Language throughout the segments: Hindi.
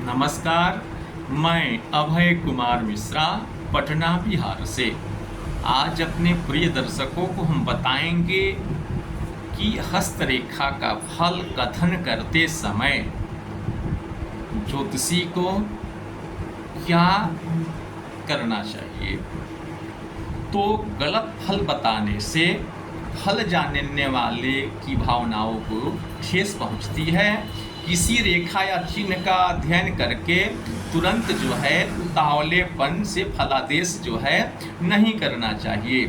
नमस्कार, मैं अभय कुमार मिश्रा पटना बिहार से। आज अपने प्रिय दर्शकों को हम बताएंगे कि हस्तरेखा का फल कथन करते समय ज्योतिषी को क्या करना चाहिए। तो गलत फल बताने से फल जानने वाले की भावनाओं को ठेस पहुंचती है। किसी रेखा या चिन्ह का अध्ययन करके तुरंत जो है उतावलेपन से फलादेश जो है नहीं करना चाहिए।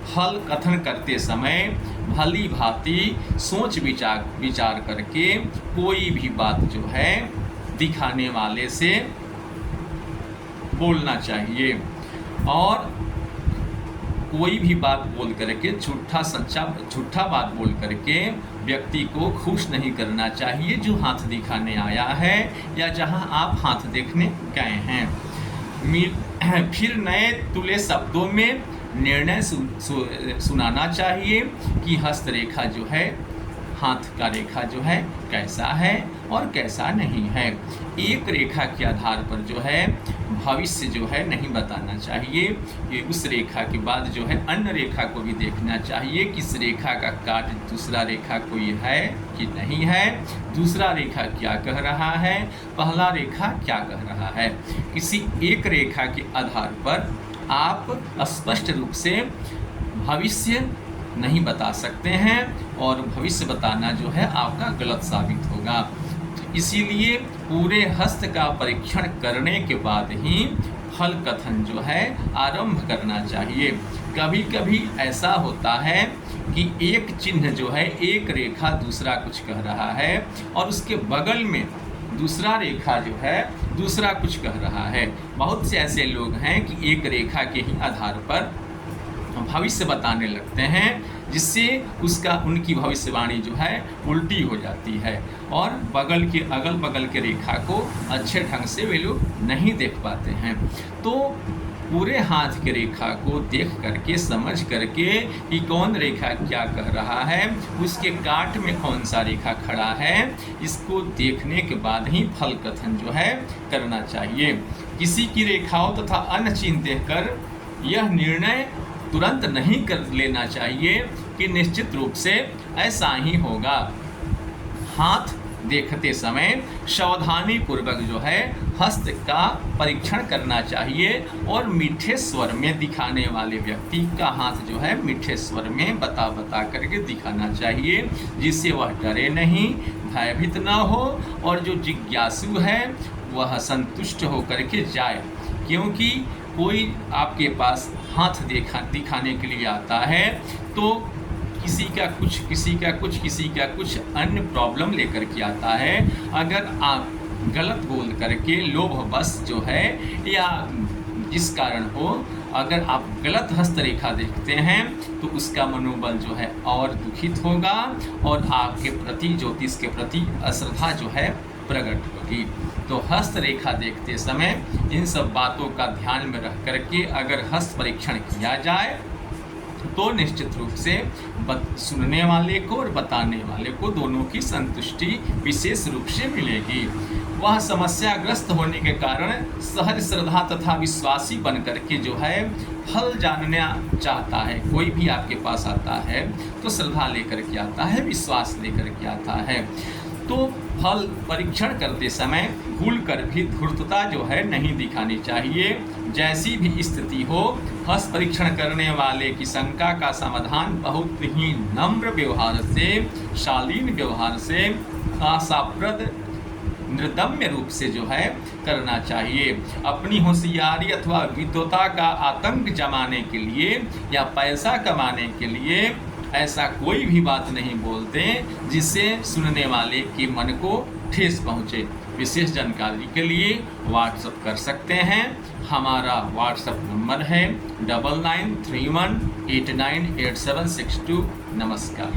फल कथन करते समय भली भांति सोच विचार करके कोई भी बात जो है दिखाने वाले से बोलना चाहिए और कोई भी बात बोल करके झूठा बात बोल करके व्यक्ति को खुश नहीं करना चाहिए जो हाथ दिखाने आया है या जहां आप हाथ देखने गए हैं। फिर नए तुले शब्दों में निर्णय सुनाना चाहिए कि हस्तरेखा जो है, हाथ का रेखा जो है कैसा है और कैसा नहीं है। एक रेखा के आधार पर जो है भविष्य जो है नहीं बताना चाहिए। ये उस रेखा के बाद जो है अन्य रेखा को भी देखना चाहिए कि इस रेखा का काट दूसरा रेखा कोई है कि नहीं है, दूसरा रेखा क्या कह रहा है, पहला रेखा क्या कह रहा है। किसी एक रेखा के आधार पर आप स्पष्ट रूप से भविष्य नहीं बता सकते हैं और भविष्य बताना जो है आपका गलत साबित होगा। तो इसीलिए पूरे हस्त का परीक्षण करने के बाद ही फल कथन जो है आरंभ करना चाहिए। कभी कभी ऐसा होता है कि एक चिन्ह जो है, एक रेखा दूसरा कुछ कह रहा है और उसके बगल में दूसरा रेखा जो है दूसरा कुछ कह रहा है। बहुत से ऐसे लोग हैं कि एक रेखा के ही आधार पर भविष्य बताने लगते हैं, जिससे उनकी भविष्यवाणी जो है उल्टी हो जाती है और अगल बगल के रेखा को अच्छे ढंग से वे लोग नहीं देख पाते हैं। तो पूरे हाथ के रेखा को देख करके समझ करके कि कौन रेखा क्या कह रहा है, उसके काट में कौन सा रेखा खड़ा है, इसको देखने के बाद ही फल कथन जो है करना चाहिए। किसी की रेखाओं तथा अन्य चिन्ह देखकर यह निर्णय तुरंत नहीं कर लेना चाहिए कि निश्चित रूप से ऐसा ही होगा। हाथ देखते समय सावधानी पूर्वक जो है हस्त का परीक्षण करना चाहिए और मीठे स्वर में दिखाने वाले व्यक्ति का हाथ जो है मीठे स्वर में बता करके दिखाना चाहिए, जिससे वह डरे नहीं, भयभीत न हो और जो जिज्ञासु है वह संतुष्ट होकर के जाए। क्योंकि कोई आपके पास हाथ दिखाने के लिए आता है तो किसी का कुछ अन्य प्रॉब्लम लेकर के आता है। अगर आप गलत बोल करके लोभवश जो है या जिस कारण हो, अगर आप गलत हस्तरेखा देखते हैं तो उसका मनोबल जो है और दुखित होगा और आपके प्रति, ज्योतिष के प्रति अश्रद्धा जो है प्रकट होगी। तो हस्तरेखा देखते समय इन सब बातों का ध्यान में रख करके अगर हस्त परीक्षण किया जाए तो निश्चित रूप से सुनने वाले को और बताने वाले को दोनों की संतुष्टि विशेष रूप से मिलेगी। वह समस्याग्रस्त होने के कारण सहज श्रद्धा तथा विश्वासी बन करके जो है फल जानना चाहता है। कोई भी आपके पास आता है तो श्रद्धा लेकर के आता है, विश्वास लेकर के आता है। तो फल परीक्षण करते समय भूल कर भी धूर्तता जो है नहीं दिखानी चाहिए। जैसी भी स्थिति हो, हस्त परीक्षण करने वाले की शंका का समाधान बहुत ही नम्र व्यवहार से, शालीन व्यवहार से, आशाप्रद निर्दम्य रूप से जो है करना चाहिए। अपनी होशियारी अथवा विद्वता का आतंक जमाने के लिए या पैसा कमाने के लिए ऐसा कोई भी बात नहीं बोलते जिससे सुनने वाले के मन को ठेस पहुँचे। विशेष जानकारी के लिए व्हाट्सएप कर सकते हैं। हमारा व्हाट्सएप नंबर है 9931898762। नमस्कार।